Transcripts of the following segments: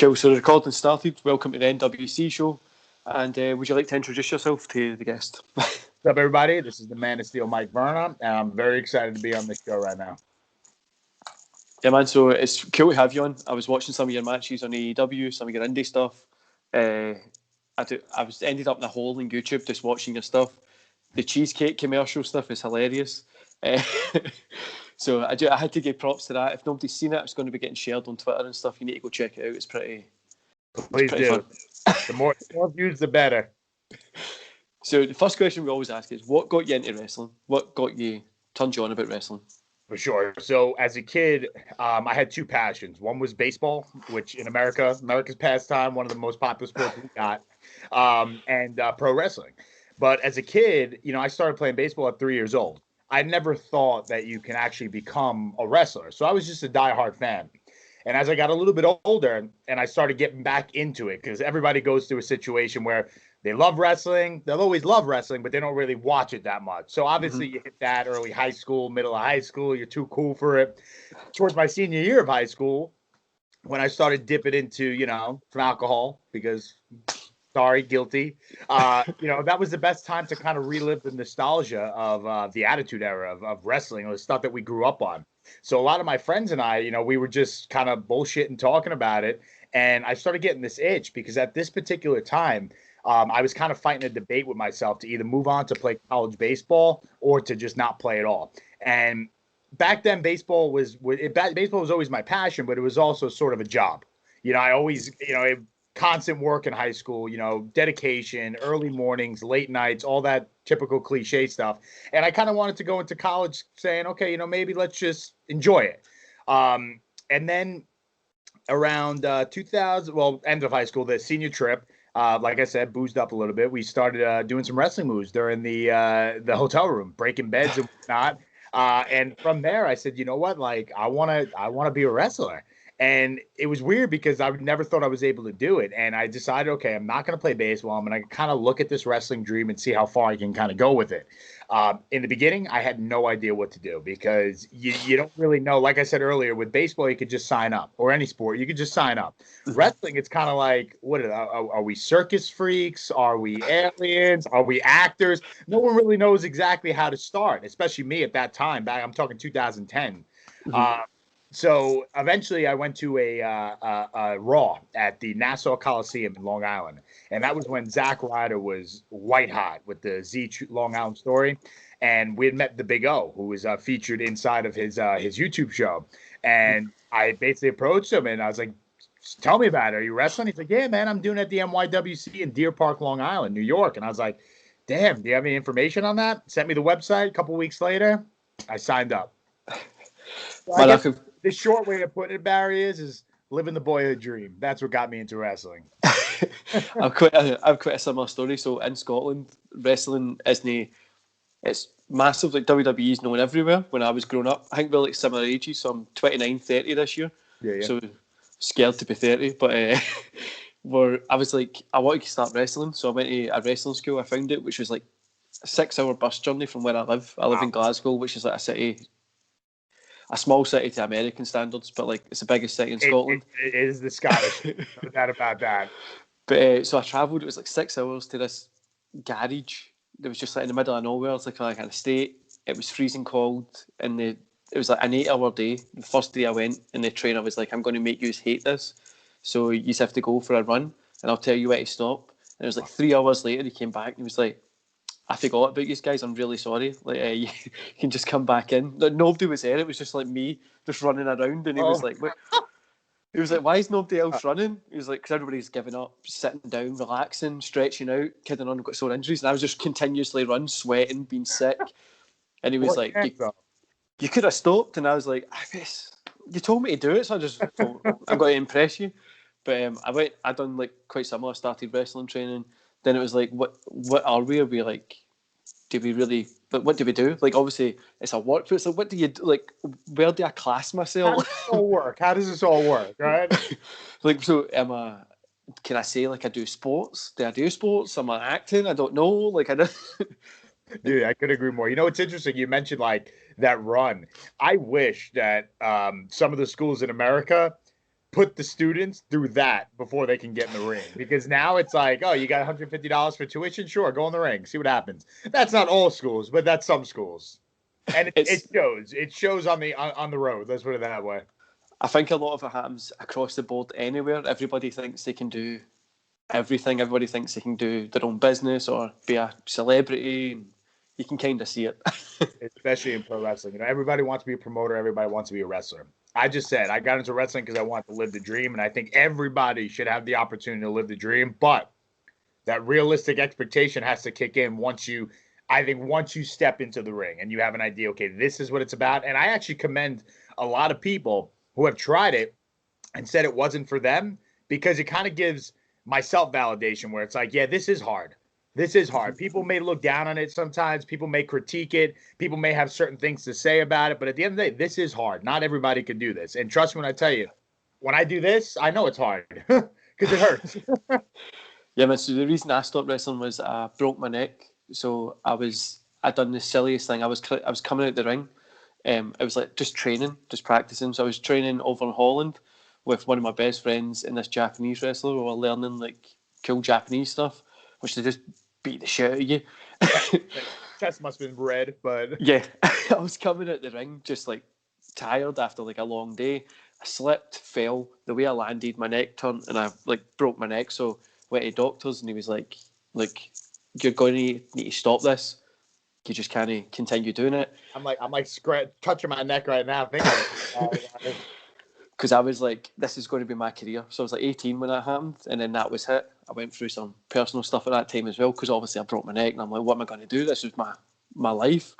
Cool, so the recording started. Welcome to the NWC show. And would you like to introduce yourself to the guest? What's up, everybody? This is the Man of Steel, Mike Verna, and I'm very excited to be on this show right now. Yeah, man, so it's cool to have you on. I was watching some of your matches on AEW, some of your indie stuff. I was ended up in a hole in YouTube just watching your stuff. The cheesecake commercial stuff is hilarious. So I had to give props to that. If nobody's seen it, it's going to be getting shared on Twitter and stuff. You need to go check it out. It's pretty do. Fun. The more views, the better. So the first question we always ask is, what got you into wrestling? What turned you on about wrestling? For sure. So as a kid, I had two passions. One was baseball, which in America's pastime, one of the most popular sports we got, and pro wrestling. But as a kid, I started playing baseball at 3 years old. I never thought that you can actually become a wrestler. So I was just a diehard fan. And as I got a little bit older and I started getting back into it, because everybody goes through a situation where they love wrestling. They'll always love wrestling, but they don't really watch it that much. So obviously you hit that early high school, middle of high school. You're too cool for it. Towards my senior year of high school, when I started dipping into, some alcohol, because sorry, guilty. That was the best time to kind of relive the nostalgia of the Attitude Era of wrestling, the stuff that we grew up on. So a lot of my friends and I, we were just kind of bullshitting, talking about it. And I started getting this itch because at this particular time, I was kind of fighting a debate with myself to either move on to play college baseball or to just not play at all. And back then, baseball was always my passion, but it was also sort of a job. I always, constant work in high school, dedication, early mornings, late nights, all that typical cliche stuff. And I kind of wanted to go into college saying, okay, maybe let's just enjoy it. And then around 2000, end of high school, the senior trip, like I said, boozed up a little bit. We started doing some wrestling moves during the hotel room, breaking beds and whatnot. And from there, I said, you know what? Like, I want to be a wrestler. And it was weird because I never thought I was able to do it. And I decided, okay, I'm not going to play baseball. I'm going to kind of look at this wrestling dream and see how far I can kind of go with it. In the beginning, I had no idea what to do because you don't really know. Like I said earlier, with baseball, you could just sign up, or any sport, you could just sign up. Wrestling, it's kind of like, are we circus freaks? Are we aliens? Are we actors? No one really knows exactly how to start, especially me at that time. I'm talking 2010. So eventually I went to a Raw at the Nassau Coliseum in Long Island. And that was when Zack Ryder was white hot with the Long Island story. And we had met the Big O, who was featured inside of his YouTube show. And I basically approached him and I was like, tell me about it. Are you wrestling? He's like, yeah, man, I'm doing it at the NYWC in Deer Park, Long Island, New York. And I was like, damn, do you have any information on that? Sent me the website. A couple weeks later, I signed up. So the short way of putting it, Barry, is living the boyhood dream. That's what got me into wrestling. I've quite a similar story. So in Scotland, wrestling it's massive. Like WWE's known everywhere. When I was growing up, I think we're like similar ages. So I'm 29, 30 this year. Yeah. So scared to be 30, but I was like, I wanted to start wrestling, so I went to a wrestling school. I found it, which was like a 6-hour bus journey from where I live. I live in Glasgow, which is like a small city to American standards, but like it's the biggest city in Scotland. It is the Scottish, no doubt about that. But so I travelled. It was like 6 hours to this garage that was just like in the middle of nowhere. It's like an estate. It was freezing cold, and it was like an 8-hour day. The first day I went, and the trainer was like, "I'm going to make you hate this, so you just have to go for a run, and I'll tell you where to stop." And it was like 3 hours later, he came back and he was like, I forgot about you guys. I'm really sorry. Like, you can just come back in. Nobody was there. It was just like me, just running around. And he was like, "What?" He was like, "Why is nobody else running?" He was like, "Because everybody's giving up, sitting down, relaxing, stretching out, kidding on, got sore injuries." And I was just continuously running, sweating, being sick. And he was like, you could have stopped. And I was like, you told me to do it, so I just thought, I'm going to impress you. But I done like quite similar. Started wrestling training. Then it was like, what are we? Are we like, do we really? But what do we do? Like, obviously, it's a work. But it's like, what do you do? Like, where do I class myself? How does this all work? Right? Like, so can I say like I do sports? Do I do sports? Am I acting? I don't know. Like, I don't. Dude, I could agree more. It's interesting. You mentioned like that run. I wish that some of the schools in America put the students through that before they can get in the ring. Because now it's like, oh, you got $150 for tuition? Sure, go in the ring, see what happens. That's not all schools, but that's some schools. And it shows. It shows on the road. Let's put it that way. I think a lot of it happens across the board anywhere. Everybody thinks they can do everything. Everybody thinks they can do their own business or be a celebrity. And you can kind of see it. Especially in pro wrestling. Everybody wants to be a promoter. Everybody wants to be a wrestler. I just said I got into wrestling because I want to live the dream. And I think everybody should have the opportunity to live the dream. But that realistic expectation has to kick in once you step into the ring and you have an idea, okay, this is what it's about. And I actually commend a lot of people who have tried it and said it wasn't for them, because it kind of gives myself validation where it's like, yeah, this is hard. This is hard. People may look down on it sometimes. People may critique it. People may have certain things to say about it. But at the end of the day, this is hard. Not everybody can do this. And trust me when I tell you, when I do this, I know it's hard because it hurts. Yeah, man. So the reason I stopped wrestling was I broke my neck. So I'd done the silliest thing. I was coming out the ring. It was like just training, just practicing. So I was training over in Holland with one of my best friends and this Japanese wrestler. We were learning like cool Japanese stuff, which they just beat the shit out of you. Chest must have been red, but yeah, I was coming out the ring just like tired after like a long day. I slipped, fell. The way I landed, my neck turned, and I like broke my neck. So went to doctors, and he was like, you're going to need to stop this. You just can't continue doing it. I'm like touching my neck right now. Because I was like, this is going to be my career. So I was like 18 when that happened, and then that was it. I went through some personal stuff at that time as well, because obviously I broke my neck, and I'm like, what am I going to do? This is my life.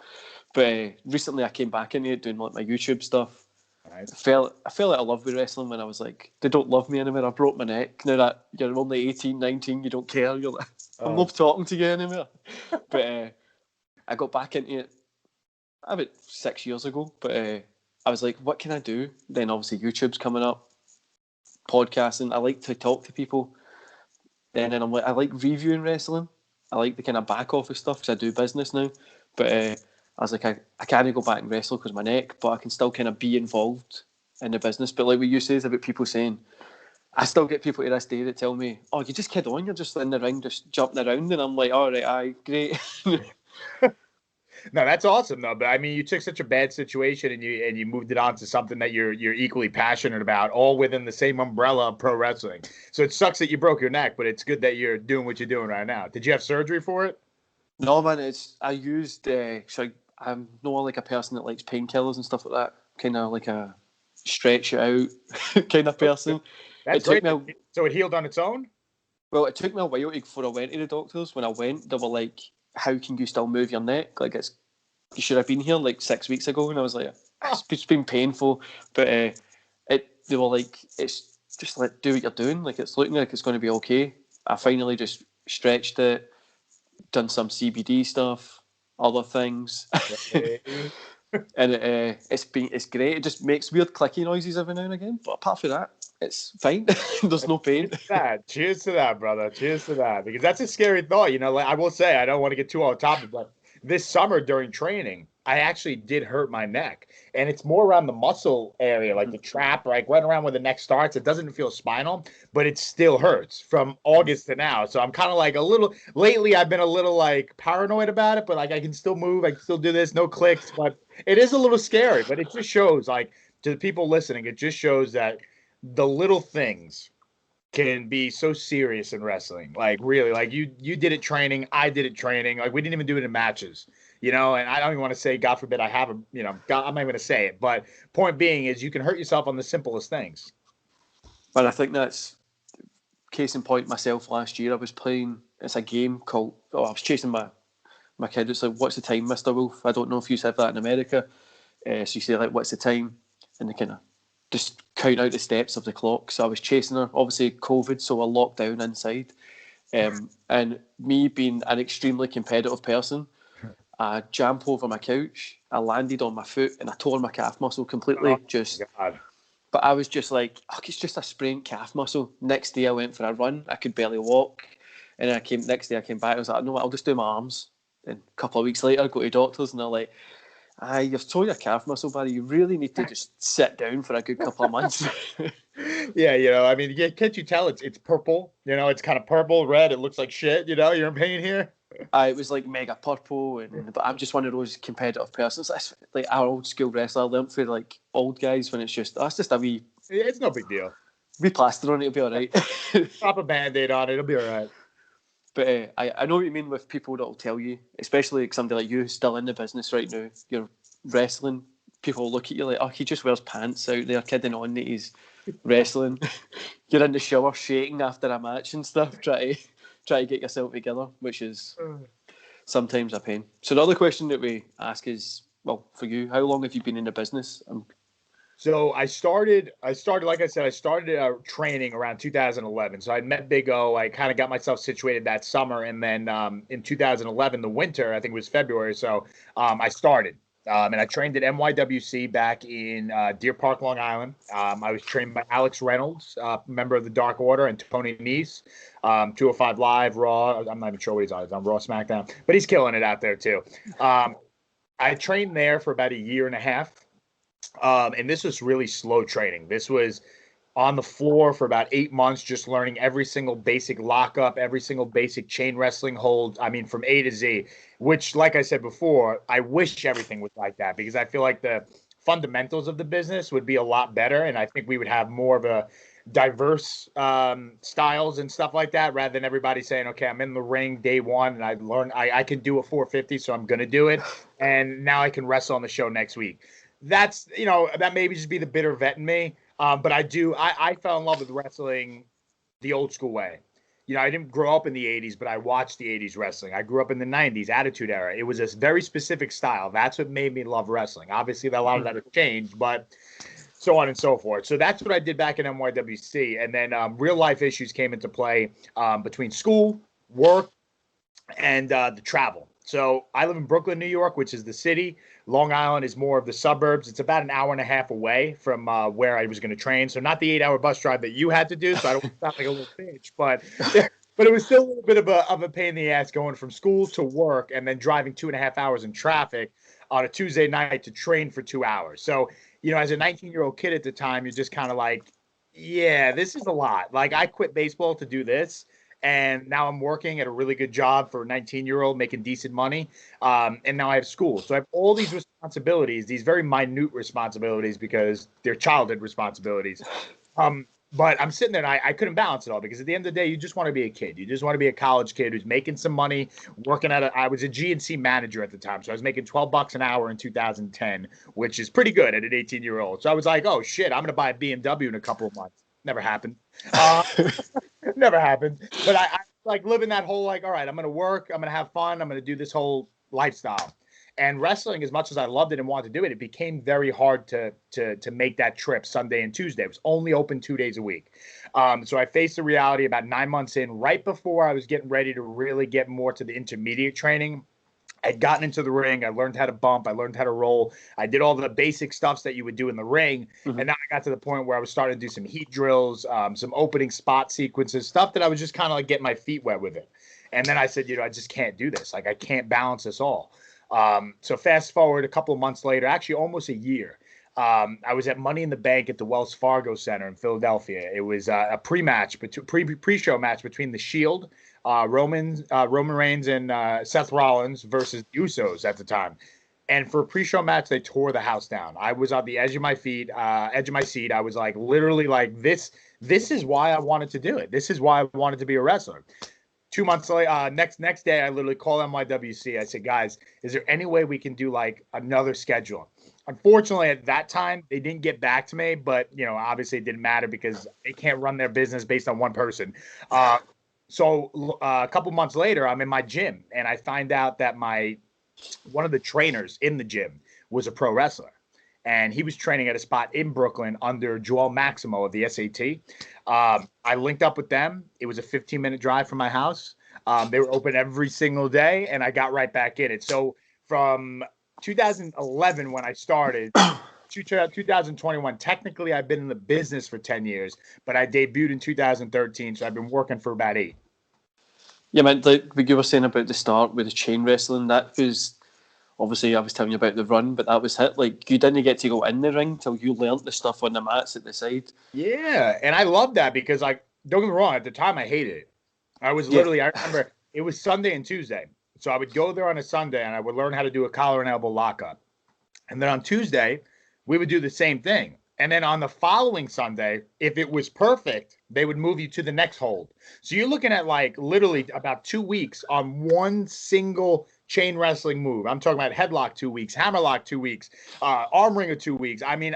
But recently I came back into it, doing like my YouTube stuff. Nice. I felt like I loved with wrestling when I was like, they don't love me anymore. I broke my neck. Now that you're only 18, 19, you don't care. You're like, I'm not talking to you anymore. But I got back into it about 6 years ago. But I was like, what can I do? Then obviously YouTube's coming up, podcasting. I like to talk to people. Then I'm like, I like reviewing wrestling. I like the kind of back office stuff because I do business now. But I was like, I can't go back and wrestle because of my neck, but I can still kind of be involved in the business. But like what you say about people saying, I still get people to this day that tell me, oh, you just kid on, you're just in the ring, just jumping around. And I'm like, all right, aye, great. No, that's awesome though. But I mean, you took such a bad situation and you moved it on to something that you're equally passionate about, all within the same umbrella of pro wrestling. So it sucks that you broke your neck, but it's good that you're doing what you're doing right now. Did you have surgery for it? No, man. I used so I'm not like a person that likes painkillers and stuff like that. Kind of like a stretch it out kind of person. That's great. So it healed on its own? Well, it took me a while before I went to the doctors. When I went, they were like, how can you still move your neck? Like, you should have been here like 6 weeks ago. And I was like, it's been painful. But they were like, it's just like, do what you're doing. Like, it's looking like it's going to be okay. I finally just stretched it, done some CBD stuff, other things. And it's great. It just makes weird clicky noises every now and again. But apart from that, it's fine. There's no pain. Cheers to that, brother. Cheers to that. Because that's a scary thought. Like, I will say, I don't want to get too off topic, but this summer during training, I actually did hurt my neck. And it's more around the muscle area, like the trap, like right around where the neck starts. It doesn't feel spinal, but it still hurts from August to now. So I'm kind of like lately I've been a little like paranoid about it, but like I can still move. I can still do this, no clicks, but it is a little scary. But it just shows, like, to the people listening, it just shows that the little things can be so serious in wrestling. Like, really, like you did it training, I did it training. Like, we didn't even do it in matches, and I don't even want to say, God forbid I have I'm not even going to say it, but point being is you can hurt yourself on the simplest things. But I think that's case in point. Myself last year, I was playing, it's a game called, I was chasing my kid. It's like, what's the time, Mr. Wolf? I don't know if you have that in America. So you say, like, what's the time? And they kind of just count out the steps of the clock. So I was chasing her. Obviously, COVID, so we're locked down inside. And me being an extremely competitive person, I jumped over my couch. I landed on my foot and I tore my calf muscle completely. But I was just like, it's just a sprained calf muscle. Next day I went for a run. I could barely walk. And then next day I came back. I was like, no, I'll just do my arms. And a couple of weeks later, I go to doctors and they're like, You've tore your calf muscle, buddy. You really need to just sit down for a good couple of months. Yeah, I mean, can't you tell it's purple? It's kind of purple, red. It looks like shit. You're in pain here. It was like mega purple, but I'm just one of those competitive persons. That's like our old school wrestler. I learned for like old guys when it's just that's just a wee. It's no big deal. Wee plaster on it, it'll be all right. Pop a Band-Aid on it, it'll be all right. But I know what you mean with people that'll tell you, especially like somebody like you who's still in the business right now. You're wrestling. People look at you like, oh, he just wears pants out there, kidding on that he's wrestling. You're in the shower shaking after a match and stuff, try to get yourself together, which is sometimes a pain. So the other question that we ask is, well, for you, how long have you been in the business? So I started, like I said, I started training around 2011. So I met Big O. I kind of got myself situated that summer. And then in 2011, the winter, I think it was February. So I started. And I trained at NYWC back in Deer Park, Long Island. I was trained by Alex Reynolds, member of the Dark Order, and Tony Nese, 205 Live, Raw. I'm not even sure what he's on. He's on Raw, SmackDown. But he's killing it out there, too. I trained there for about a year and a half. And this was really slow training. This was on the floor for about 8 months, just learning every single basic lockup, every single basic chain wrestling hold. I mean, from A to Z, which, like I said before, I wish everything was like that because I feel like the fundamentals of the business would be a lot better. And I think we would have more of a diverse styles and stuff like that rather than everybody saying, okay, I'm in the ring day one and I can do a 450, so I'm going to do it. And now I can wrestle on the show next week. That's, that maybe just be the bitter vet in me. But I fell in love with wrestling the old school way. I didn't grow up in the 80s, but I watched the 80s wrestling. I grew up in the 90s, Attitude Era. It was a very specific style. That's what made me love wrestling. Obviously, a lot of that has changed, but so on and so forth. So that's what I did back in NYWC. And then real life issues came into play between school, work, and the travel. So I live in Brooklyn, New York, which is the city. Long Island is more of the suburbs. It's about an hour and a half away from where I was going to train. So not the 8-hour bus drive that you had to do. So I don't sound like a little bitch, but it was still a little bit of a pain in the ass going from school to work and then driving 2.5 hours in traffic on a Tuesday night to train for 2 hours. So, as a 19-year-old kid at the time, you're just kind of like, yeah, this is a lot. Like I quit baseball to do this. And now I'm working at a really good job for a 19-year-old making decent money. And now I have school. So I have all these responsibilities, these very minute responsibilities because they're childhood responsibilities. But I'm sitting there and I couldn't balance it all because at the end of the day, you just want to be a kid. You just want to be a college kid who's making some money, working I was a GNC manager at the time. So I was making $12 an hour in 2010, which is pretty good at an 18-year-old. So I was like, oh, shit, I'm going to buy a BMW in a couple of months. Never happened. Never happened. But I like living that whole like, all right, I'm going to work. I'm going to have fun. I'm going to do this whole lifestyle. And wrestling, as much as I loved it and wanted to do it, it became very hard to make that trip Sunday and Tuesday. It was only open 2 days a week. So I faced the reality about 9 months in, right before I was getting ready to really get more to the intermediate training. I'd gotten into the ring. I learned how to bump. I learned how to roll. I did all the basic stuffs that you would do in the ring. Mm-hmm. And now I got to the point where I was starting to do some heat drills, some opening spot sequences, stuff that I was just kind of like getting my feet wet with it. And then I said, I just can't do this. Like I can't balance this all. So fast forward a couple of months later, actually almost a year, I was at Money in the Bank at the Wells Fargo Center in Philadelphia. It was a pre-show match between The Shield, Roman Reigns and Seth Rollins versus the Usos at the time. And for a pre-show match, they tore the house down. I was on the edge of my seat. I was like, literally like this is why I wanted to do it. This is why I wanted to be a wrestler. 2 months later, next day, I literally called NYWC. I said, guys, is there any way we can do like another schedule? Unfortunately, at that time, they didn't get back to me, but obviously it didn't matter because they can't run their business based on one person. So a couple months later, I'm in my gym and I find out that one of the trainers in the gym was a pro wrestler. And he was training at a spot in Brooklyn under Joel Maximo of the SAT. I linked up with them. It was a 15-minute drive from my house. They were open every single day, and I got right back in it. So from 2011, when I started, to 2021, technically I've been in the business for 10 years, but I debuted in 2013, so I've been working for about 8. Yeah, man, like you were saying about the start with the chain wrestling, that was obviously I was telling you about the run, but that was it. Like, you didn't get to go in the ring till you learnt the stuff on the mats at the side. Yeah, and I love that because, like, don't get me wrong, at the time I hated it. I was Yeah. literally, I remember it was Sunday and Tuesday. So I would go there on a Sunday and I would learn how to do a collar and elbow lockup. And then on Tuesday, we would do the same thing. And then on the following Sunday, if it was perfect, they would move you to the next hold. So you're looking at like literally about 2 weeks on one single chain wrestling move. I'm talking about headlock 2 weeks, hammerlock 2 weeks, arm wringer 2 weeks. I mean,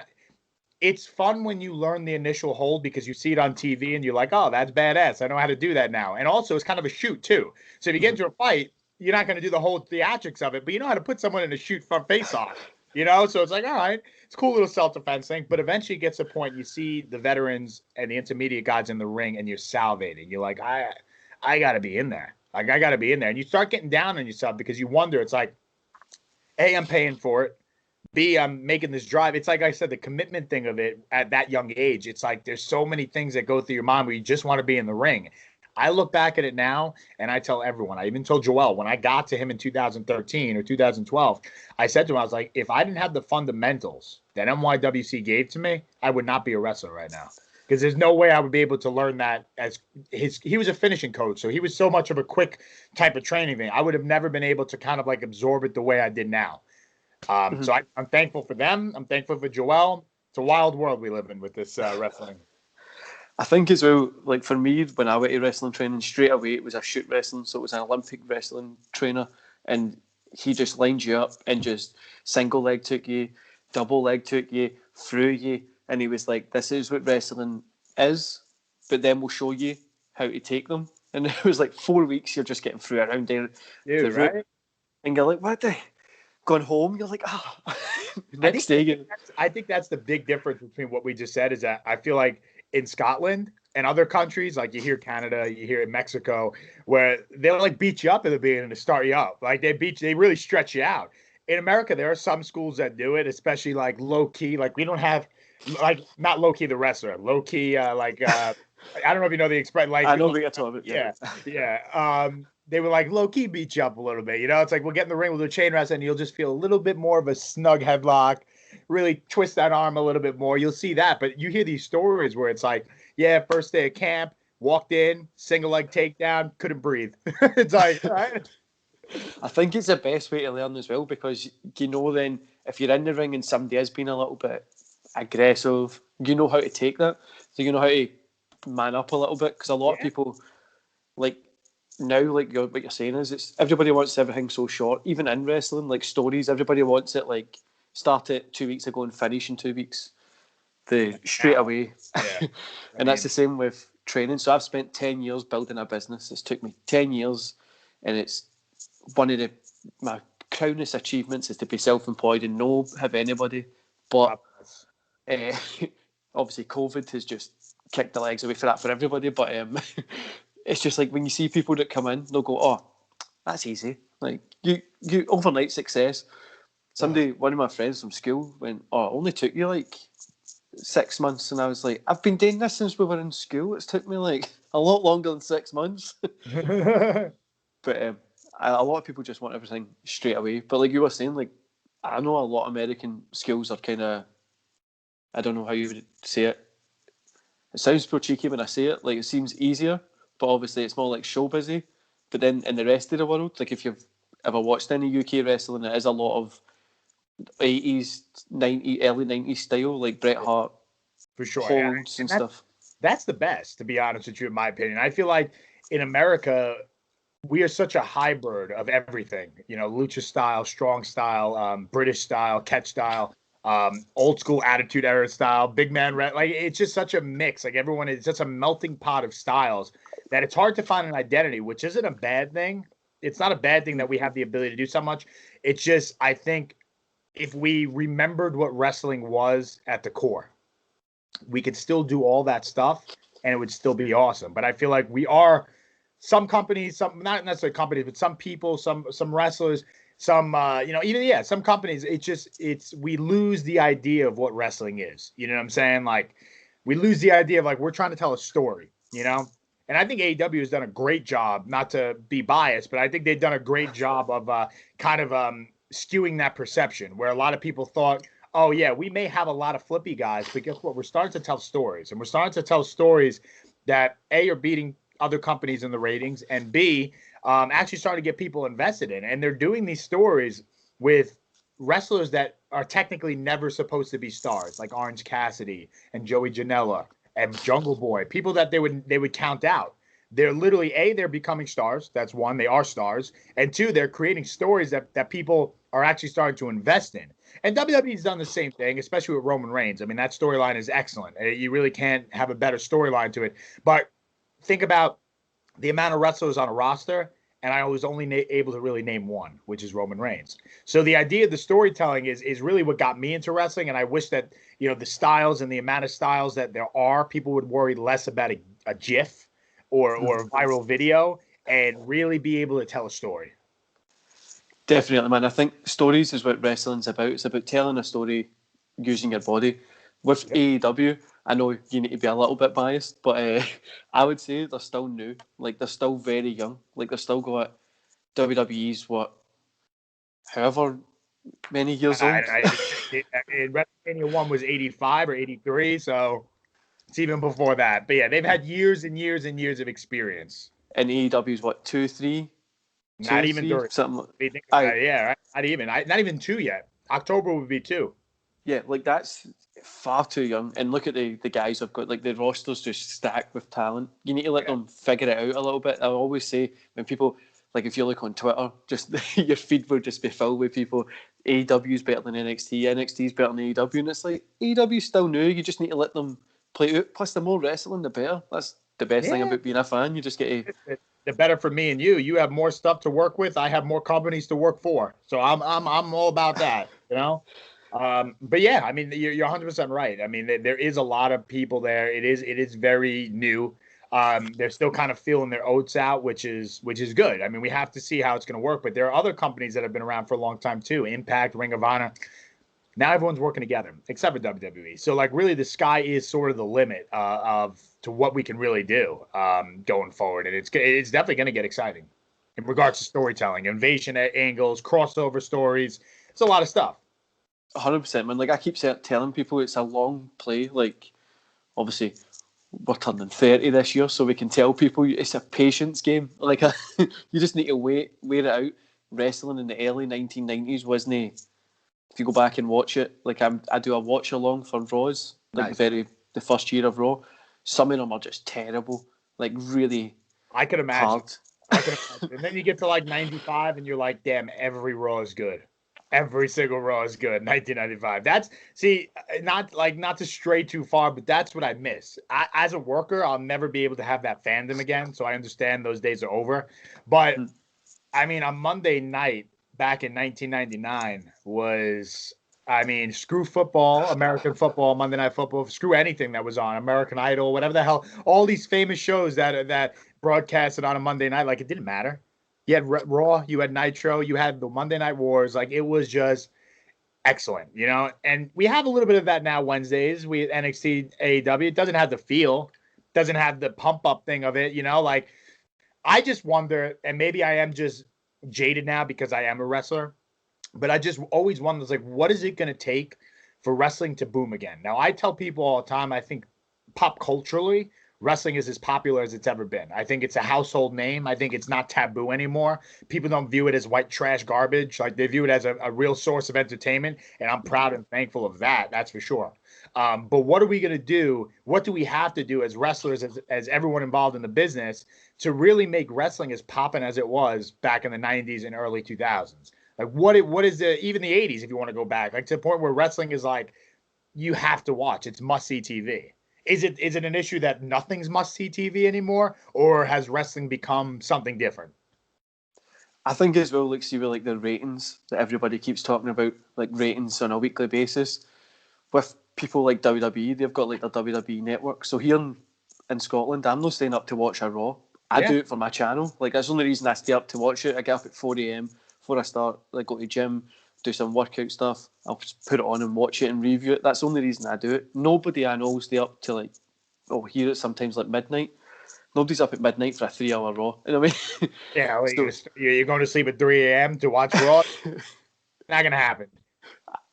it's fun when you learn the initial hold because you see it on TV and you're like, oh, that's badass. I know how to do that now. And also, it's kind of a shoot too. So if you get into a fight, you're not going to do the whole theatrics of it, but you know how to put someone in a shoot front face off. So it's like, all right, it's a cool little self-defense thing. But eventually it gets to a point you see the veterans and the intermediate guys in the ring and you're salivating. You're like, I got to be in there. Like, I got to be in there. And you start getting down on yourself because you wonder, it's like, A, I'm paying for it. B, I'm making this drive. It's like I said, the commitment thing of it at that young age. It's like there's so many things that go through your mind where you just want to be in the ring. I look back at it now and I tell everyone, I even told Joel when I got to him in 2013 or 2012, I said to him, I was like, if I didn't have the fundamentals that NYWC gave to me, I would not be a wrestler right now. Because there's no way I would be able to learn that he was a finishing coach. So he was so much of a quick type of training thing. I would have never been able to kind of like absorb it the way I did now. So I'm thankful for them. I'm thankful for Joel. It's a wild world we live in with this wrestling. I think as well, like for me, when I went to wrestling training, straight away it was a shoot wrestling, so it was an Olympic wrestling trainer, and he just lined you up and just single leg took you, double leg took you, threw you, and he was like, "This is what wrestling is, but then we'll show you how to take them." And it was like 4 weeks you're just getting through around there, Dude, right? and you're like, "What the?" Going home, you're like, next day. I think that's the big difference between what we just said is that I feel like in Scotland and other countries, like you hear Canada, you hear Mexico, where they'll like beat you up in the beginning to start you up. Like they really stretch you out. In America, there are some schools that do it, especially like low key. Like we don't have like not low key the wrestler, low key I don't know if you know the expression. Like I know what you're talking about. Yeah. They were like low key beat you up a little bit. It's like we'll get in the ring with a chain wrestling and you'll just feel a little bit more of a snug headlock, really twist that arm a little bit more. You'll see that. But you hear these stories where it's like, yeah, first day of camp, walked in, single leg takedown, couldn't breathe. It's like, right? I think it's the best way to learn as well because then if you're in the ring and somebody has been a little bit aggressive, you know how to take that. So you know how to man up a little bit because a lot of people like now, like what you're saying is it's everybody wants everything so short. Even in wrestling, like stories, everybody wants it like start it 2 weeks ago and finish in 2 weeks, straight away. Yeah. And that's the same with training. So I've spent 10 years building a business. It's took me 10 years, and it's one of my crownest achievements is to be self-employed and not have anybody. But obviously, COVID has just kicked the legs away for that for everybody. But it's just like when you see people that come in, they'll go, "Oh, that's easy." Like you overnight success. One of my friends from school went, "Oh, it only took you like 6 months," and I was like, "I've been doing this since we were in school. It's took me like a lot longer than 6 months." But a lot of people just want everything straight away. But like you were saying, like I know a lot of American schools are kind of, I don't know how you would say it. It sounds so cheeky when I say it. Like it seems easier. But obviously it's more like show busy. But then in the rest of the world, like if you've ever watched any UK wrestling, it is a lot of 80s, 90s, early 90s style, like Bret Hart, for sure, holds and stuff. That's the best, to be honest with you, in my opinion. I feel like in America, we are such a hybrid of everything. Lucha style, strong style, British style, catch style. Old school attitude era style, big man, like it's just such a mix. Like everyone is just a melting pot of styles that it's hard to find an identity, which isn't a bad thing. It's not a bad thing that we have the ability to do so much. It's just, I think if we remembered what wrestling was at the core, we could still do all that stuff and it would still be awesome. But I feel like we are some companies, some not necessarily companies, but some people, some wrestlers, some some companies, we lose the idea of what wrestling is. You know what I'm saying? Like we lose the idea of like we're trying to tell a story, and I think AEW has done a great job, not to be biased, but I think they've done a great job of skewing that perception where a lot of people thought, oh yeah, we may have a lot of flippy guys, but guess what? We're starting to tell stories, and we're starting to tell stories that A, are beating other companies in the ratings, and B, actually starting to get people invested in. And they're doing these stories with wrestlers that are technically never supposed to be stars, like Orange Cassidy and Joey Janela and Jungle Boy, people that they would count out. They're literally A, they're becoming stars. That's one, they are stars. And two, they're creating stories that people are actually starting to invest in. And WWE's done the same thing, especially with Roman Reigns. I mean, that storyline is excellent. You really can't have a better storyline to it. But think about the amount of wrestlers on a roster, and I was only able to really name one, which is Roman Reigns. So the idea of the storytelling is really what got me into wrestling, and I wish that, you know, the styles and the amount of styles that there are, people would worry less about a GIF or a viral video and really be able to tell a story. Definitely, man. I think stories is what wrestling's about. It's about telling a story using your body. With AEW, I know you need to be a little bit biased, but I would say they're still new. Like, they're still very young. Like, they're still got WWE's, however many years old. WrestleMania 1 was 85 or 83, so it's even before that. But yeah, they've had years and years and years of experience. And AEW's, 2, 3? Not even 3, something. Yeah, right? Not even 2 yet. October would be 2. Yeah, like, that's far too young. And look at the guys I've got. Like, the roster's just stacked with talent. You need to let them figure it out a little bit. I always say, when people, like, if you look on Twitter, just your feed will just be filled with people. AEW's better than NXT. NXT's better than AEW. And it's like, AEW's still new. You just need to let them play out. Plus, the more wrestling, the better. That's the best thing about being a fan. You just get to... The better for me and you. You have more stuff to work with. I have more companies to work for. So I'm all about that, you know? But yeah, I mean, you're 100% right. I mean, there is a lot of people there. It is very new. They're still kind of feeling their oats out, which is good. I mean, we have to see how it's going to work. But there are other companies that have been around for a long time too. Impact, Ring of Honor. Now everyone's working together, except for WWE. So, like, really, the sky is sort of the limit to what we can really do going forward, and it's definitely going to get exciting in regards to storytelling, invasion angles, crossover stories. It's a lot of stuff. 100%, man. Like, I keep telling people, it's a long play. Like, obviously, we're turning 30 this year, so we can tell people it's a patience game. Like, you just need to wear it out. Wrestling in the early 1990s wasn't. If you go back and watch it, like, I do a watch along for Raws, like the first year of Raw. Some of them are just terrible, like, really. I could imagine. Hard. I could imagine. And then you get to like 95, and you're like, damn, every Raw is good. Every single Raw is good. 1995. That's not to stray too far, but that's what I miss. As a worker, I'll never be able to have that fandom again. So I understand those days are over. But I mean, on Monday night back in 1999 was, I mean, screw football, American football, Monday Night Football, screw anything that was on, American Idol, whatever the hell, all these famous shows that broadcasted on a Monday night, like, it didn't matter. You had Raw, you had Nitro, you had the Monday Night Wars, like, it was just excellent, you know? And we have a little bit of that now Wednesdays. We NXT, AEW, it doesn't have the feel, doesn't have the pump-up thing of it, you know? Like, I just wonder, and maybe I am just jaded now because I am a wrestler, but I just always wonder, like, what is it going to take for wrestling to boom again? Now, I tell people all the time, I think pop culturally, wrestling is as popular as it's ever been. I think it's a household name. I think it's not taboo anymore. People don't view it as white trash garbage. Like, they view it as a real source of entertainment, and I'm proud and thankful of that. That's for sure. But what are we going to do? What do we have to do as wrestlers, as everyone involved in the business, to really make wrestling as poppin' as it was back in the 90s and early 2000s? Like, what is even the 80s, if you want to go back, like, to the point where wrestling is like, you have to watch. It's must-see TV. Is it an issue that nothing's must-see TV anymore, or has wrestling become something different? I think as well, like, see with, like, the ratings that everybody keeps talking about, like, ratings on a weekly basis, with people like WWE, they've got, like, their WWE network. So here in Scotland, I'm not staying up to watch a Raw. I do it for my channel. Like, that's the only reason I stay up to watch it. I get up at 4 a.m. before I start, like, go to the gym, do some workout stuff. I'll just put it on and watch it and review it. That's the only reason I do it. Nobody I know will stay up till, like, here it's sometimes like midnight. Nobody's up at midnight for a 3-hour Raw. You know what I mean? Yeah, well, so, you're going to sleep at 3 a.m. to watch Raw? Not gonna happen.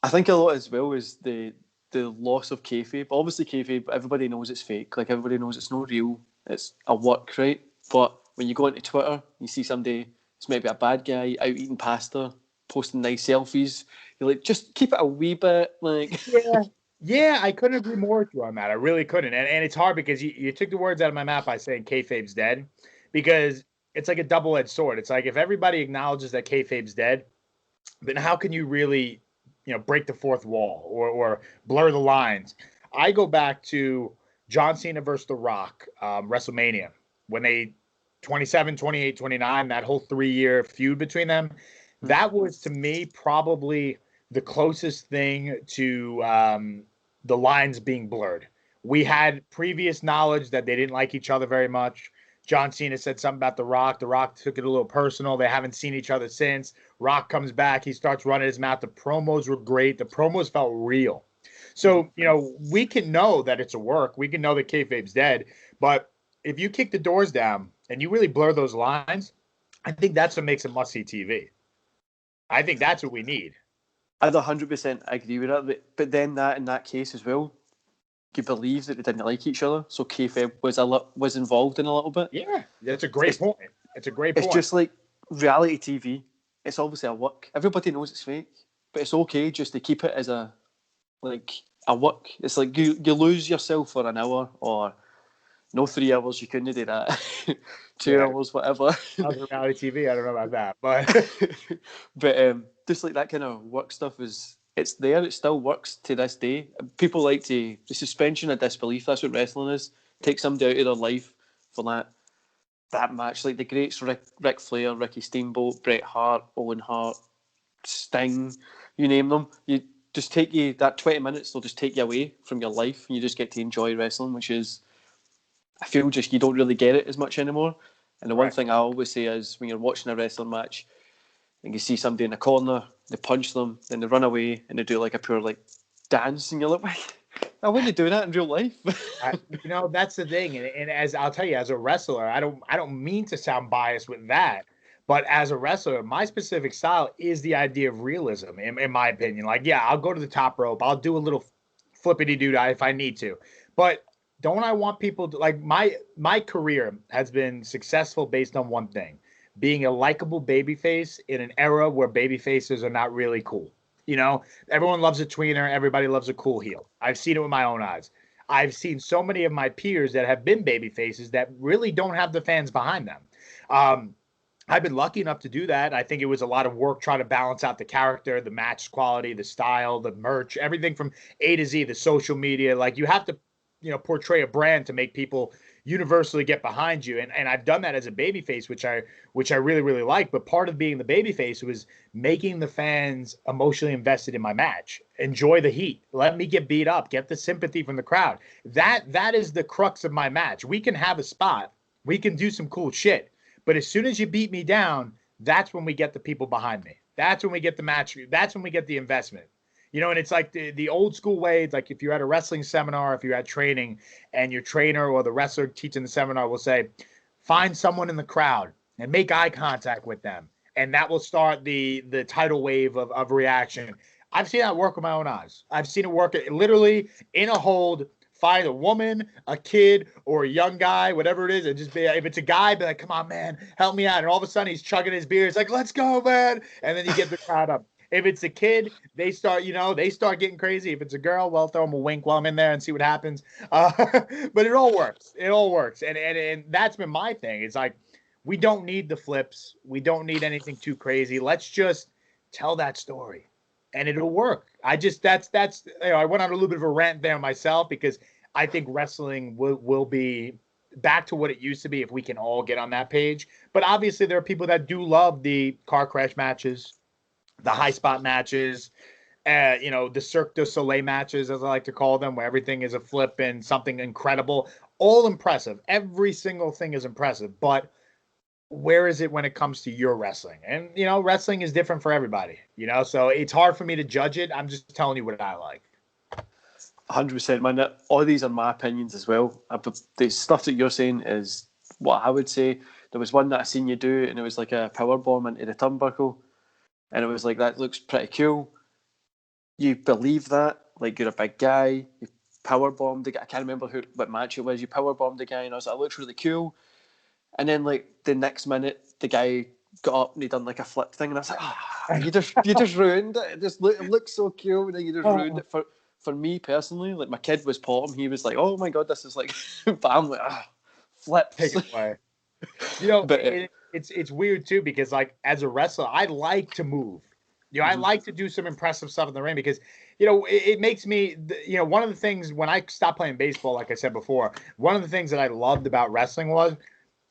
I think a lot as well is the loss of kayfabe. Obviously, kayfabe, everybody knows it's fake. Like, everybody knows it's not real. It's a work, right? But when you go into Twitter, you see somebody, it's maybe a bad guy out eating pasta, posting nice selfies. You're like, just keep it a wee bit, like. Yeah. Yeah, I couldn't agree more with you on that. I really couldn't. And it's hard because you took the words out of my mouth by saying kayfabe's dead, because it's like a double-edged sword. It's like if everybody acknowledges that kayfabe's dead, then how can you really, break the fourth wall or blur the lines? I go back to John Cena versus The Rock, WrestleMania, when they 27, 28, 29, that whole 3-year feud between them. That was, to me, probably the closest thing to the lines being blurred. We had previous knowledge that they didn't like each other very much. John Cena said something about The Rock. The Rock took it a little personal. They haven't seen each other since. Rock comes back. He starts running his mouth. The promos were great. The promos felt real. So, we can know that it's a work. We can know that kayfabe's dead. But if you kick the doors down and you really blur those lines, I think that's what makes it must-see TV. I think that's what we need. I'd 100% agree with that. But then in that case as well, you believe that they didn't like each other, so kayfabe was involved in a little bit. Yeah, that's a great point. It's a great point. It's just like reality TV. It's obviously a work. Everybody knows it's fake, but it's okay just to keep it as a work. It's like you lose yourself for an hour, or no, 3 hours. You couldn't do that. 2 hours, whatever. Other reality TV, I don't know about that, but but just like that kind of work stuff it's there. It still works to this day. People like the suspension of disbelief. That's what wrestling is. Take somebody out of their life for that match. Like the greats, Ric Flair, Ricky Steamboat, Bret Hart, Owen Hart, Sting, you name them. You just take that 20 minutes. They'll just take you away from your life, and you just get to enjoy wrestling, which is, I feel, just you don't really get it as much anymore. And the one thing I always say is, when you're watching a wrestling match and you see somebody in the corner, they punch them, then they run away and they do like a pure dance, and you're like, wait, I wouldn't do that in real life. That's the thing. And as I'll tell you, as a wrestler, I don't mean to sound biased with that, but as a wrestler, my specific style is the idea of realism, in my opinion. Like, yeah, I'll go to the top rope. I'll do a little flippity-doo if I need to. But don't I want people to, like, my career has been successful based on one thing: being a likable babyface in an era where babyfaces are not really cool. Everyone loves a tweener. Everybody loves a cool heel. I've seen it with my own eyes. I've seen so many of my peers that have been babyfaces that really don't have the fans behind them. I've been lucky enough to do that. I think it was a lot of work trying to balance out the character, the match quality, the style, the merch, everything from A to Z, the social media. Like, you have to, portray a brand to make people universally get behind you. And I've done that as a babyface, which I really, really like. But part of being the babyface was making the fans emotionally invested in my match. Enjoy the heat. Let me get beat up. Get the sympathy from the crowd. That is the crux of my match. We can have a spot. We can do some cool shit. But as soon as you beat me down, that's when we get the people behind me. That's when we get the match. That's when we get the investment. And it's like the old school way. It's like if you're at a wrestling seminar, if you're at training, and your trainer or the wrestler teaching the seminar will say, find someone in the crowd and make eye contact with them. And that will start the tidal wave of reaction. I've seen that work with my own eyes. I've seen it work literally in a hold. Find a woman, a kid, or a young guy, whatever it is, and just be, if it's a guy, be like, come on, man, help me out. And all of a sudden he's chugging his beer. It's like, let's go, man. And then you get the crowd up. If it's a kid, they start getting crazy. If it's a girl, well, throw them a wink while I'm in there and see what happens. But it all works. It all works. And that's been my thing. It's like, we don't need the flips. We don't need anything too crazy. Let's just tell that story, and it'll work. I went on a little bit of a rant there myself, because I think wrestling will be back to what it used to be if we can all get on that page. But obviously there are people that do love the car crash matches, the high spot matches, the Cirque du Soleil matches, as I like to call them, where everything is a flip and something incredible. All impressive. Every single thing is impressive. But where is it when it comes to your wrestling? And, wrestling is different for everybody, so it's hard for me to judge it. I'm just telling you what I like. 100%, man. All these are my opinions as well. The stuff that you're saying is what I would say. There was one that I seen you do, and it was like a power bomb into the turnbuckle. And it was like, that looks pretty cool. You believe that, like you're a big guy, you power bombed the guy. I can't remember what match it was. You power bombed the guy, and I was like, it looks really cool. And then like the next minute, the guy got up and he done like a flip thing, and I was like, you just ruined it. It looks so cool, and then you just ruined it for me personally. Like my kid was Potom, he was like, oh my god, this is like, but I'm like, flips. Take it away. You know, But it's weird too, because like as a wrestler, I like to move. You know, I like to do some impressive stuff in the ring because, you know, it makes me, you know, one of the things when I stopped playing baseball, like I said before, one of the things that I loved about wrestling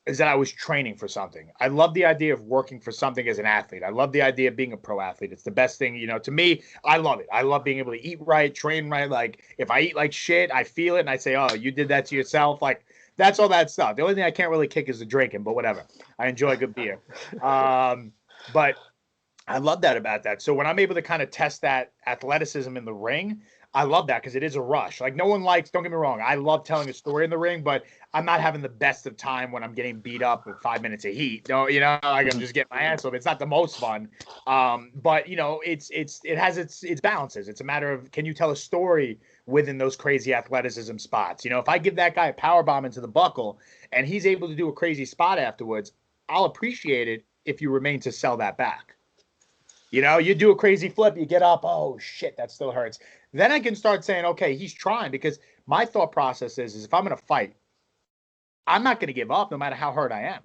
is that I was training for something. I love the idea of working for something as an athlete. I love the idea of being a pro athlete. It's the best thing, you know, to me. I love it. I love being able to eat right, train right. Like if I eat like shit, I feel it and I say, oh, you did that to yourself. Like that's all that stuff. The only thing I can't really kick is the drinking, but whatever. I enjoy good beer. But I love that about that. So when I'm able to kind of test that athleticism in the ring, I love that because it is a rush. Like no one likes, don't get me wrong, I love telling a story in the ring, but I'm not having the best of time when I'm getting beat up with 5 minutes of heat. No, you know, like I'm just getting my ass off. It's not the most fun. But you know, it has its balances. It's a matter of, can you tell a story within those crazy athleticism spots? You know, if I give that guy a power bomb into the buckle and he's able to do a crazy spot afterwards, I'll appreciate it if you remain to sell that back. You know, you do a crazy flip, you get up, oh shit, that still hurts. Then I can start saying, okay, he's trying, because my thought process is if I'm going to fight, I'm not going to give up no matter how hurt I am.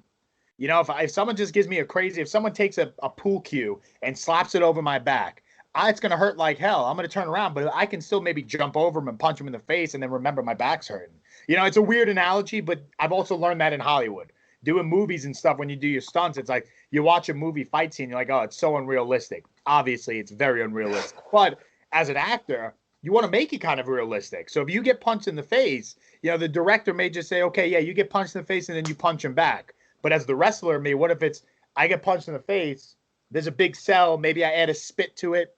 You know, if someone just gives me if someone takes a pool cue and slaps it over my back, it's going to hurt like hell. I'm going to turn around, but I can still maybe jump over him and punch him in the face and then remember my back's hurting. You know, it's a weird analogy, but I've also learned that in Hollywood. Doing movies and stuff, when you do your stunts, it's like you watch a movie fight scene, you're like, oh, it's so unrealistic. Obviously, it's very unrealistic. But as an actor, you want to make it kind of realistic. So if you get punched in the face, you know, the director may just say, okay, yeah, you get punched in the face and then you punch him back. But as the wrestler, what if it's, I get punched in the face, there's a big cell, maybe I add a spit to it,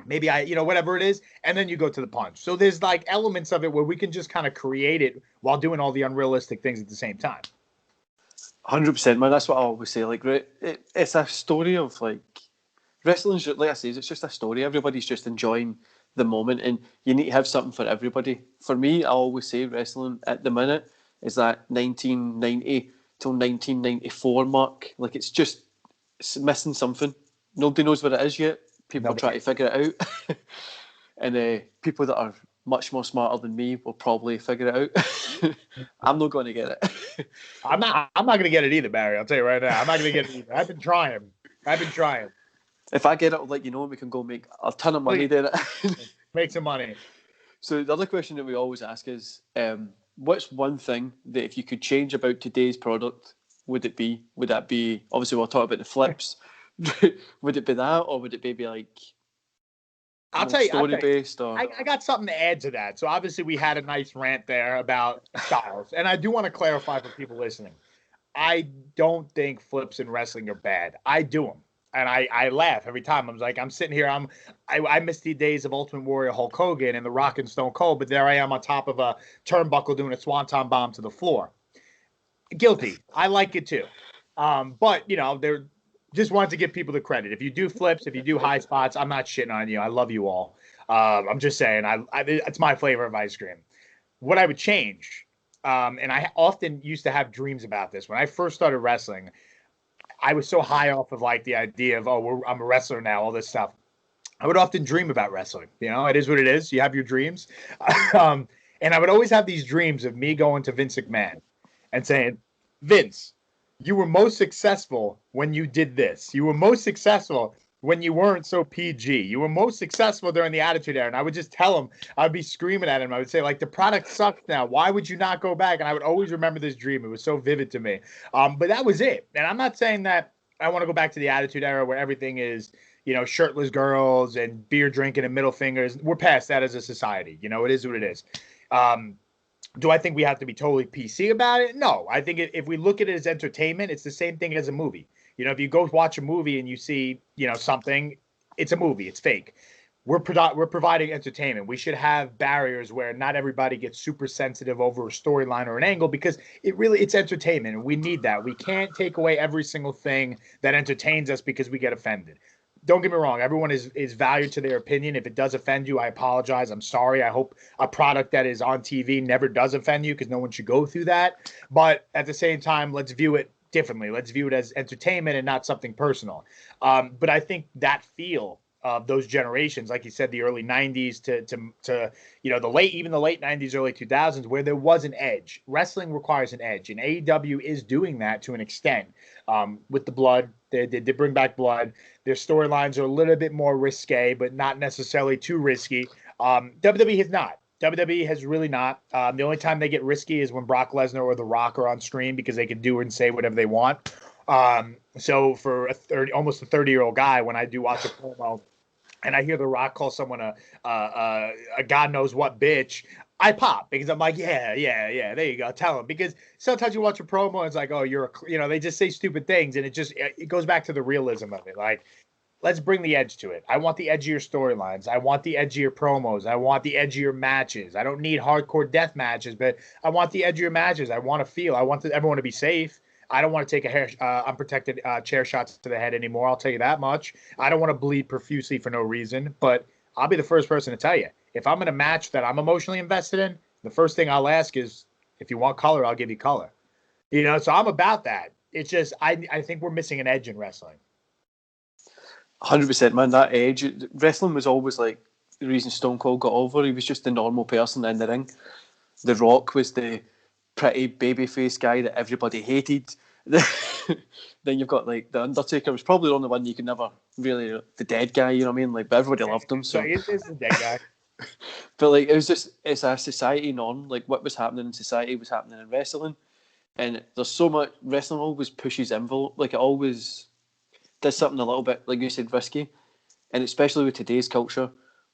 maybe I, you know, whatever it is, and then you go to the punch. So there's like elements of it where we can just kind of create it while doing all the unrealistic things at the same time. 100%, man. That's what I always say. Like, it's a story of like wrestling's, like I say, it's just a story. Everybody's just enjoying the moment, and you need to have something for everybody. For me, I always say wrestling at the minute is that 1990 till 1994 mark. Like it's missing something. Nobody knows what it is yet. People try to figure it out, and people that are much more smarter than me will probably figure it out. I'm not going to get it. I'm not going to get it either, Barry. I'll tell you right now. I'm not going to get it either. I've been trying. If I get it, I'll let you know. We can go make a ton of money doing it. Make some money. So the other question that we always ask is, what's one thing that if you could change about today's product, would it be? Would that be, obviously we'll talk about the flips. Would it be that, or would it be like, I'll tell you, story-based? Or I got something to add to that. So obviously we had a nice rant there about styles. And I do want to clarify for people listening. I don't think flips in wrestling are bad. I do them. And I laugh every time. I'm sitting here. I miss the days of Ultimate Warrior Hulk Hogan and The Rock and Stone Cold, but there I am on top of a turnbuckle doing a swanton bomb to the floor. Guilty. I like it too. But, you know, they're just wanted to give people the credit. If you do flips, if you do high spots, I'm not shitting on you. I love you all. I'm just saying, it's my flavor of ice cream. What I would change, and I often used to have dreams about this. When I first started wrestling, I was so high off of like the idea of, I'm a wrestler now, all this stuff. I would often dream about wrestling. You know, it is what it is. You have your dreams. And I would always have these dreams of me going to Vince McMahon and saying, Vince, you were most successful when you did this. You were most successful when you weren't so PG. You were most successful during the Attitude Era. And I would just tell him, I'd be screaming at him. I would say, like, the product sucks now. Why would you not go back? And I would always remember this dream. It was so vivid to me. But that was it. And I'm not saying that I want to go back to the Attitude Era where everything is, you know, shirtless girls and beer drinking and middle fingers. We're past that as a society. You know, it is what it is. Do I think we have to be totally PC about it? No. I think if we look at it as entertainment, it's the same thing as a movie. You know, if you go watch a movie and you see, you know, something, it's a movie. It's fake. We're providing entertainment. We should have barriers where not everybody gets super sensitive over a storyline or an angle, because it's entertainment and we need that. We can't take away every single thing that entertains us because we get offended. don't get me wrong. Everyone is valued to their opinion. If it does offend you, I apologize. I'm sorry. I hope a product that is on TV never does offend you, because no one should go through that. But at the same time, let's view it differently. Let's view it as entertainment and not something personal. But I think that feel of those generations, like you said, the early 90s to the late 90s, early 2000s, where there was an edge. Wrestling requires an edge, and AEW is doing that to an extent. With the blood, they bring back blood. Their storylines are a little bit more risque, but not necessarily too risky. WWE has not. WWE has really not. The only time they get risky is when Brock Lesnar or The Rock are on screen, because they can do and say whatever they want. So for almost a 30-year-old guy, when I do watch a promo and I hear The Rock call someone a God knows what bitch, I pop, because I'm like, yeah, there you go, tell him. Because sometimes you watch a promo and it's like, oh, they just say stupid things, and it goes back to the realism of it. Like, let's bring the edge to it. I want the edgier storylines. I want the edgier promos. I want the edgier matches. I don't need hardcore death matches, but I want the edgier matches. I want to feel. I want everyone to be safe. I don't want to take unprotected chair shots to the head anymore. I'll tell you that much. I don't want to bleed profusely for no reason, but I'll be the first person to tell you. If I'm in a match that I'm emotionally invested in, the first thing I'll ask is, if you want color, I'll give you color. So I'm about that. It's just, I think we're missing an edge in wrestling. 100%, man. That edge. Wrestling was always like the reason Stone Cold got over. He was just the normal person in the ring. The Rock was the pretty babyface guy that everybody hated. Then you've got like the Undertaker was probably the only one you could never really, the dead guy, you know what I mean? Like, but everybody loved him. So it's the dead guy. But like, it's a society norm. Like, what was happening in society was happening in wrestling, and there's so much. Wrestling always pushes envelope. Like, it always does something a little bit, like you said, risky, and especially with today's culture,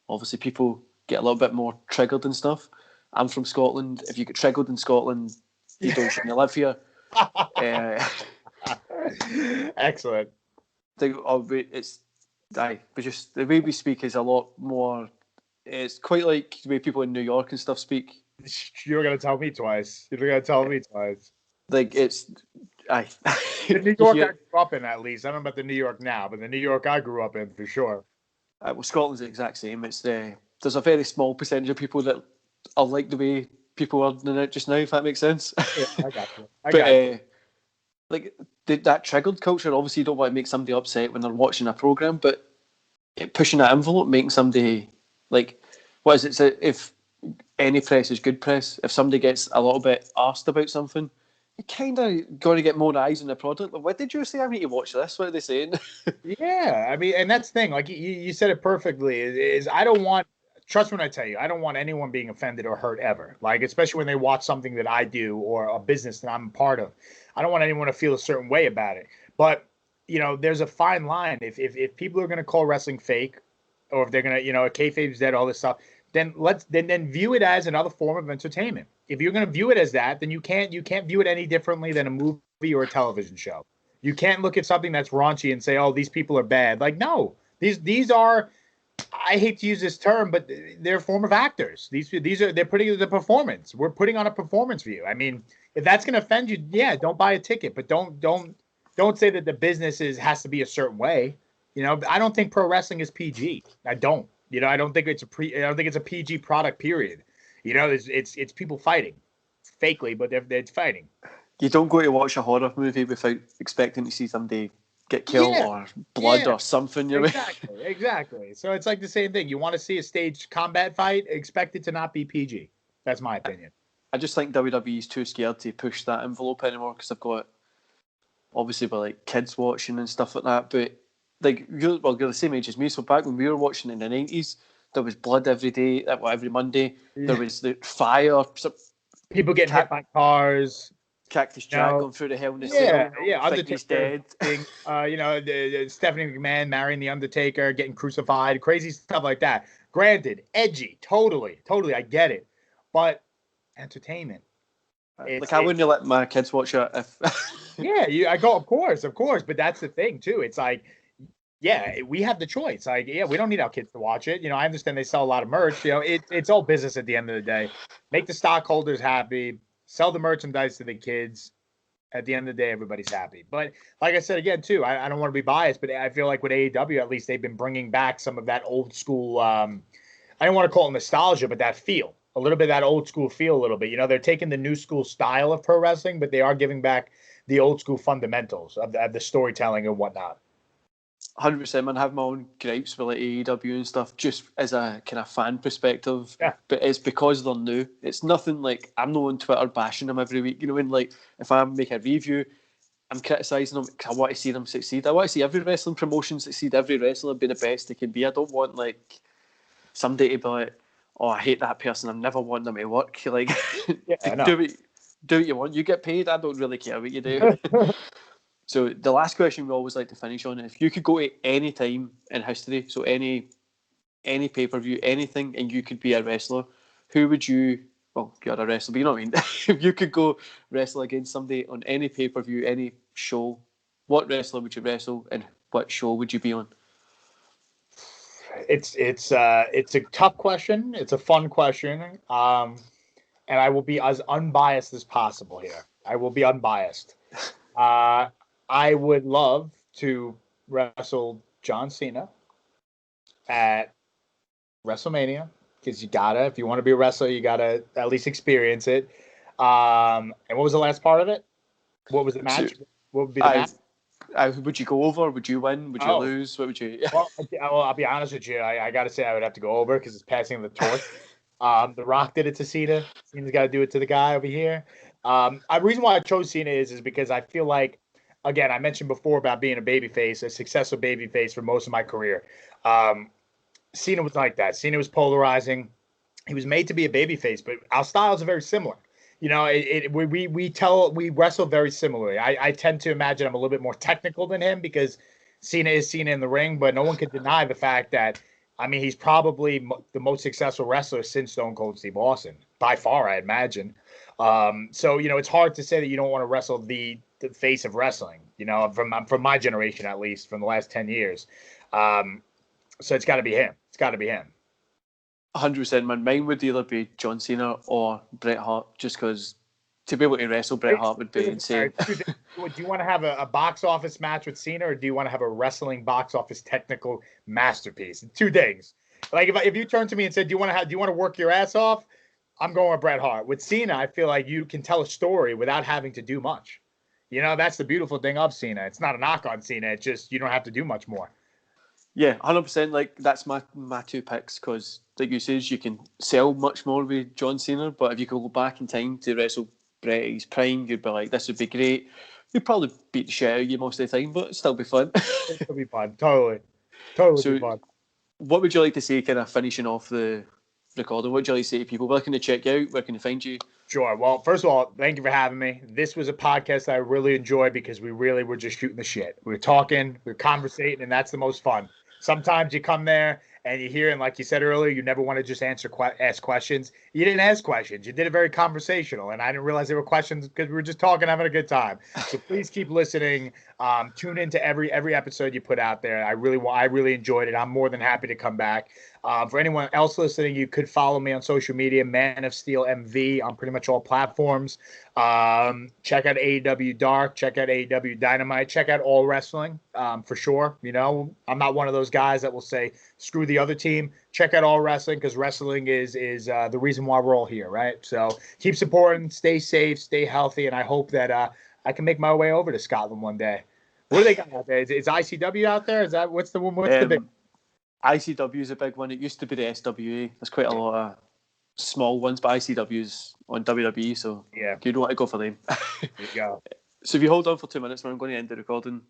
obviously people get a little bit more triggered and stuff. I'm from Scotland. If you get triggered in Scotland, you don't shouldn't live here. Excellent. But just the way we speak is a lot more. It's quite like the way people in New York and stuff speak. You're gonna tell me twice. Like, it's the New York I grew up in, at least. I don't know about the New York now, but the New York I grew up in, for sure. Well, Scotland's the exact same. It's there's a very small percentage of people that are like the way people are in it just now, if that makes sense. Yeah, I got you. Like, that triggered culture, obviously you don't want to make somebody upset when they're watching a program, but pushing that envelope, making somebody, like, what is it? So if any press is good press, if somebody gets a little bit asked about something, you kind of got to get more eyes on the product. Like, what did you say? I need to watch this. What are they saying? Yeah, I mean, and that's the thing. Like, you said it perfectly. Is I don't want. Trust me when I tell you, I don't want anyone being offended or hurt ever. Like, especially when they watch something that I do or a business that I'm a part of. I don't want anyone to feel a certain way about it. But, there's a fine line. If people are going to call wrestling fake, or if they're going to, kayfabe's dead, all this stuff, then then view it as another form of entertainment. If you're going to view it as that, then you can't view it any differently than a movie or a television show. You can't look at something that's raunchy and say, oh, these people are bad. Like, no, these are, I hate to use this term, but they're a form of actors. They're putting the performance. We're putting on a performance view. I mean, if that's going to offend you, yeah, don't buy a ticket, but don't say that the business has to be a certain way. I don't think pro wrestling is PG. I don't. I don't think it's a PG product, period. It's people fighting fakely, but they're fighting. You don't go to watch a horror movie without expecting to see somebody get killed or blood or something. Exactly. So it's like the same thing. You want to see a staged combat fight, expect it to not be PG. That's my opinion. I just think WWE is too scared to push that envelope anymore, because they've got, obviously, with like kids watching and stuff like that. But like, you're the same age as me, so back when we were watching in the 90s, there was blood every day, every Monday. There was the fire, people getting hit by cars. Cactus Jack going through the Hell in a Cell. Undertaker's dead. Stephanie McMahon marrying the Undertaker, getting crucified, crazy stuff like that. Granted, edgy, totally, I get it, but entertainment. I wouldn't let my kids watch it if. I go, of course, but that's the thing too. It's like, we have the choice. Like, we don't need our kids to watch it. I understand they sell a lot of merch. It's all business at the end of the day. Make the stockholders happy. Sell the merchandise to the kids. At the end of the day, everybody's happy. But like I said again, too, I don't want to be biased, but I feel like with AEW, at least they've been bringing back some of that old school. I don't want to call it nostalgia, but that feel, a little bit of that old school feel, a little bit. You know, they're taking the new school style of pro wrestling, but they are giving back the old school fundamentals of the storytelling and whatnot. 100%, man. I have my own gripes with like AEW and stuff, just as a kind of fan perspective. Yeah. But it's because they're new. It's nothing like I'm not on Twitter bashing them every week. You know, when like if I make a review, I'm criticising them because I want to see them succeed. I want to see every wrestling promotion succeed, every wrestler be the best they can be. I don't want like somebody to be like, oh, I hate that person. I'm never wanting them to work. Like, do what you want. You get paid. I don't really care what you do. So the last question we always like to finish on: if you could go to any time in history, so any pay-per-view, anything, and you could be a wrestler, who would you? Well, you're a wrestler, but you know what I mean. If you could go wrestle against somebody on any pay-per-view, any show, what wrestler would you wrestle, and what show would you be on? It's a tough question. It's a fun question. And I will be as unbiased as possible here. I will be unbiased. I would love to wrestle John Cena at WrestleMania, because you gotta, if you want to be a wrestler, you gotta at least experience it. And what was the last part of it? What was the match? What would be the match? Would you go over? Would you win? Would you lose? What would you? Well, I'll be honest with you. I got to say I would have to go over because it's passing the torch. The Rock did it to Cena. Cena's got to do it to the guy over here. The reason why I chose Cena is because I feel like, again, I mentioned before about being a babyface, a successful babyface for most of my career. Cena was like that. Cena was polarizing. He was made to be a babyface, but our styles are very similar. You know, we wrestle very similarly. I tend to imagine I'm a little bit more technical than him because Cena is Cena in the ring, but no one can deny the fact that, I mean, he's probably the most successful wrestler since Stone Cold Steve Austin, by far, I imagine. So, you know, it's hard to say that you don't want to wrestle the face of wrestling, you know, from my generation, at least, from the last 10 years. So it's got to be him. It's got to be him. 100%, man. Mine would either be John Cena or Bret Hart, just because to be able to wrestle Bret Hart would be insane. Do you want to have a box office match with Cena, or do you want to have a wrestling box office technical masterpiece? Two things. Like if you turn to me and said, do you want to work your ass off? I'm going with Bret Hart. With Cena, I feel like you can tell a story without having to do much. You know, that's the beautiful thing of Cena. It's not a knock on Cena. It's just you don't have to do much more. Yeah, 100%. Like that's my two picks because, like you says, you can sell much more with John Cena. But if you could go back in time to wrestle Bret at his prime, you'd be like, this would be great. You'd probably beat the shit out of you most of the time, but it'd still be fun. It'll be fun. Totally be fun. What would you like to say, kind of finishing off the recording? What would you like to say to people? Where can they check you out? Where can they find you? Sure. Well, first of all, thank you for having me. This was a podcast I really enjoyed because we really were just shooting the shit. We were talking, we were conversating, and that's the most fun. Sometimes you come there and you hear, and like you said earlier, you never want to just ask questions. You didn't ask questions. You did it very conversational, and I didn't realize there were questions because we were just talking, having a good time. So please keep listening. Tune into every episode you put out there. I really enjoyed it. I'm more than happy to come back. For anyone else listening, you could follow me on social media, Man of Steel MV, on pretty much all platforms. Check out AEW Dark, check out AEW Dynamite, check out All Wrestling, for sure. You know, I'm not one of those guys that will say, screw the other team. Check out All Wrestling because wrestling is the reason why we're all here, right? So keep supporting, stay safe, stay healthy, and I hope that I can make my way over to Scotland one day. What do they got out there? Is ICW out there? Is that what's the big? ICW is a big one. It used to be the SWA. There's quite a lot of small ones, but ICW is on WWE, so yeah, you don't want to go for them. There you go. So if you hold on for 2 minutes, man, I'm going to end the recording.